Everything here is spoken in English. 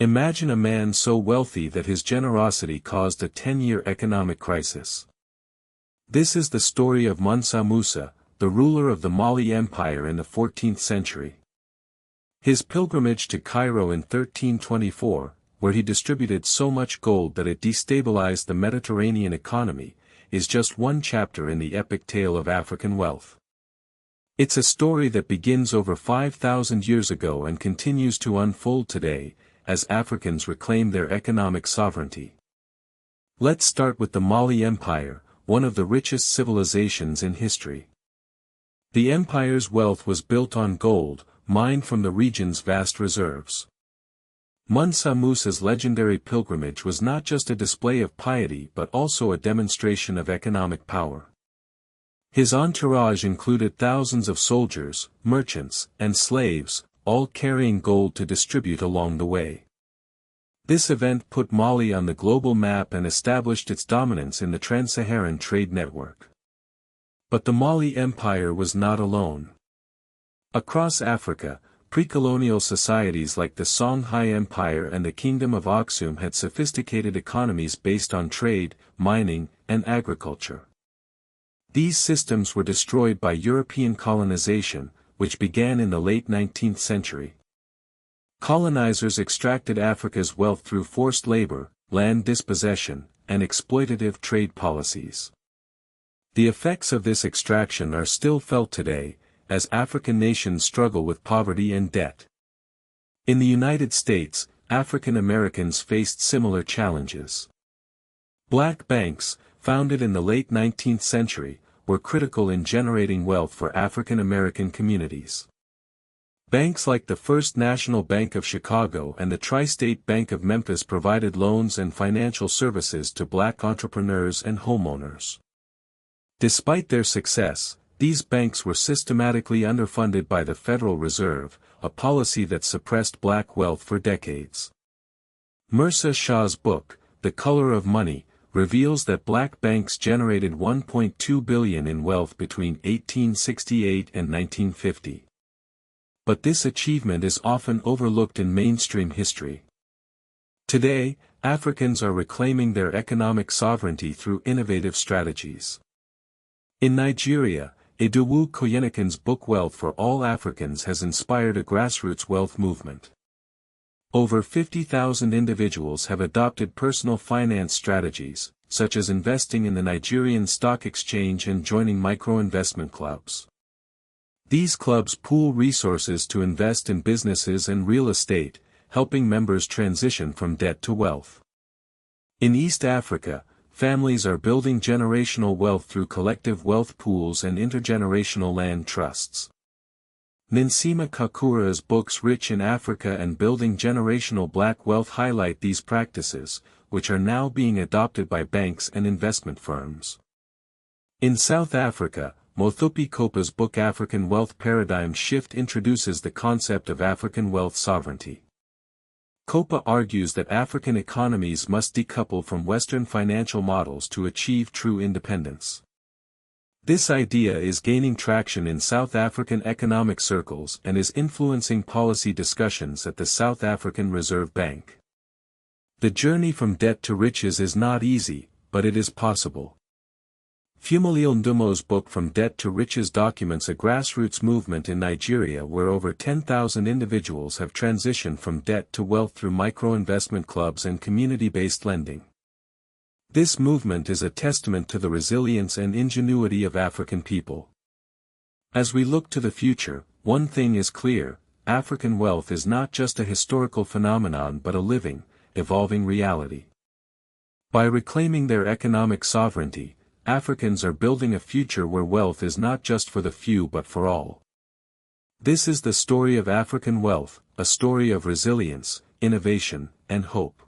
Imagine a man so wealthy that his generosity caused a 10-year economic crisis. This is the story of Musa, the ruler of the Mali Empire in the 14th century. His pilgrimage to Cairo in 1324, where he distributed so much gold that it destabilized the Mediterranean economy, is just one chapter in the epic tale of African wealth. It's a story that begins over 5,000 years ago and continues to unfold today, as Africans reclaim their economic sovereignty. Let's start with the Mali Empire, one of the richest civilizations in history. The empire's wealth was built on gold, mined from the region's vast reserves. Musa's legendary pilgrimage was not just a display of piety but also a demonstration of economic power. His entourage included thousands of soldiers, merchants, and slaves, all carrying gold to distribute along the way. This event put Mali on the global map and established its dominance in the trans-Saharan trade network. But the Mali Empire was not alone. Across Africa, pre-colonial societies like the Songhai Empire and the Kingdom of Aksum had sophisticated economies based on trade, mining, and agriculture. These systems were destroyed by European colonization, which began in the late 19th century. Colonizers extracted Africa's wealth through forced labor, land dispossession, and exploitative trade policies. The effects of this extraction are still felt today, as African nations struggle with poverty and debt. In the United States, African Americans faced similar challenges. Black banks, founded in the late 19th century, were critical in generating wealth for African American communities. Banks like the First National Bank of Chicago and the Tri-State Bank of Memphis provided loans and financial services to black entrepreneurs and homeowners. Despite their success, these banks were systematically underfunded by the Federal Reserve, a policy that suppressed black wealth for decades. Mirza Shah's book, The Color of Money, reveals that black banks generated $1.2 billion in wealth between 1868 and 1950. But this achievement is often overlooked in mainstream history. Today, Africans are reclaiming their economic sovereignty through innovative strategies. In Nigeria, Idowu Koyenekan's book Wealth for All Africans has inspired a grassroots wealth movement. Over 50,000 individuals have adopted personal finance strategies, such as investing in the Nigerian stock exchange and joining micro-investment clubs. These clubs pool resources to invest in businesses and real estate, helping members transition from debt to wealth. In East Africa, families are building generational wealth through collective wealth pools and intergenerational land trusts. Ninsima Kakura's books Rich in Africa and Building Generational Black Wealth highlight these practices, which are now being adopted by banks and investment firms. In South Africa, Mothupi Kopa's book African Wealth Paradigm Shift introduces the concept of African wealth sovereignty. Kopa argues that African economies must decouple from Western financial models to achieve true independence. This idea is gaining traction in South African economic circles and is influencing policy discussions at the South African Reserve Bank. The journey from debt to riches is not easy, but it is possible. Fumalil Ndumo's book From Debt to Riches documents a grassroots movement in Nigeria where over 10,000 individuals have transitioned from debt to wealth through micro-investment clubs and community-based lending. This movement is a testament to the resilience and ingenuity of African people. As we look to the future, one thing is clear: African wealth is not just a historical phenomenon but a living, evolving reality. By reclaiming their economic sovereignty, Africans are building a future where wealth is not just for the few but for all. This is the story of African wealth, a story of resilience, innovation, and hope.